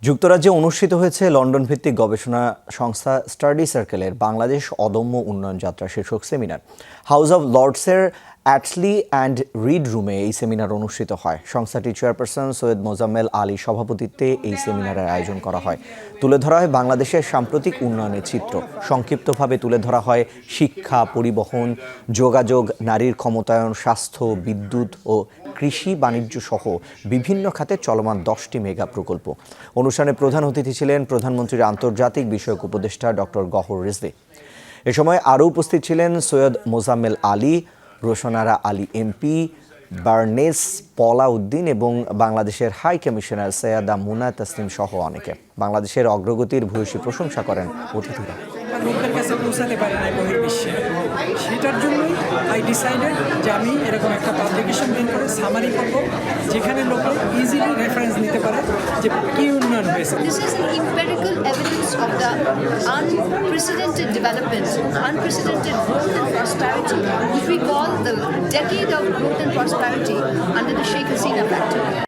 যুক্তরাজ্যে অনুষ্ঠিত হয়েছে লন্ডন ভিত্তিক গবেষণা সংস্থা স্টাডি সার্কেলের বাংলাদেশ অদম্য উন্নয়ন যাত্রা শীর্ষক সেমিনার। হাউস অব লর্ডসের অ্যাটলি অ্যান্ড রিড রুমে এই সেমিনার অনুষ্ঠিত হয়। সংস্থাটির চেয়ারপারসন সৈয়দ মোজাম্মেল আলী সভাপতিত্বে এই সেমিনারের আয়োজন করা হয়। তুলে ধরা হয় বাংলাদেশের সাম্প্রতিক উন্নয়নের চিত্র। সংক্ষিপ্তভাবে তুলে ধরা হয় শিক্ষা, পরিবহন, যোগাযোগ, নারীর ক্ষমতায়ন, স্বাস্থ্য, বিদ্যুৎ ও কৃষি, বাণিজ্য সহ বিভিন্ন খাতে চলমান 10টি মেগা প্রকল্প। অনুষ্ঠানে প্রধান অতিথি ছিলেন প্রধানমন্ত্রীর আন্তর্জাতিক বিষয়ক উপদেষ্টা ডক্টর গওহর রিজভী। এ সময় আরও উপস্থিত ছিলেন সৈয়দ মোজাম্মেল আলী, রোশনারা আলী এমপি, বার্নেস পলা উদ্দিন এবং বাংলাদেশের হাই কমিশনার সৈয়দা মুনা তাসনিম সহ অনেকে। বাংলাদেশের অগ্রগতির ভূয়সী প্রশংসা করেন অতিথিরা। লোকের কাছে পৌঁছাতে পারি না বহির্বিশ্বে, সেটার জন্যই আই ডিসাইডেড যে আমি এরকম একটা পাবলিকেশন বের করে সামারি করব, যেখানে লোকে ইজিলি রেফারেন্স নিতে পারে যে কী উন্নয়ন হয়েছে। This is an empirical evidence of the unprecedented development, unprecedented growth and prosperity, which we call the decade of growth and prosperity under the Sheikh Hasina factor.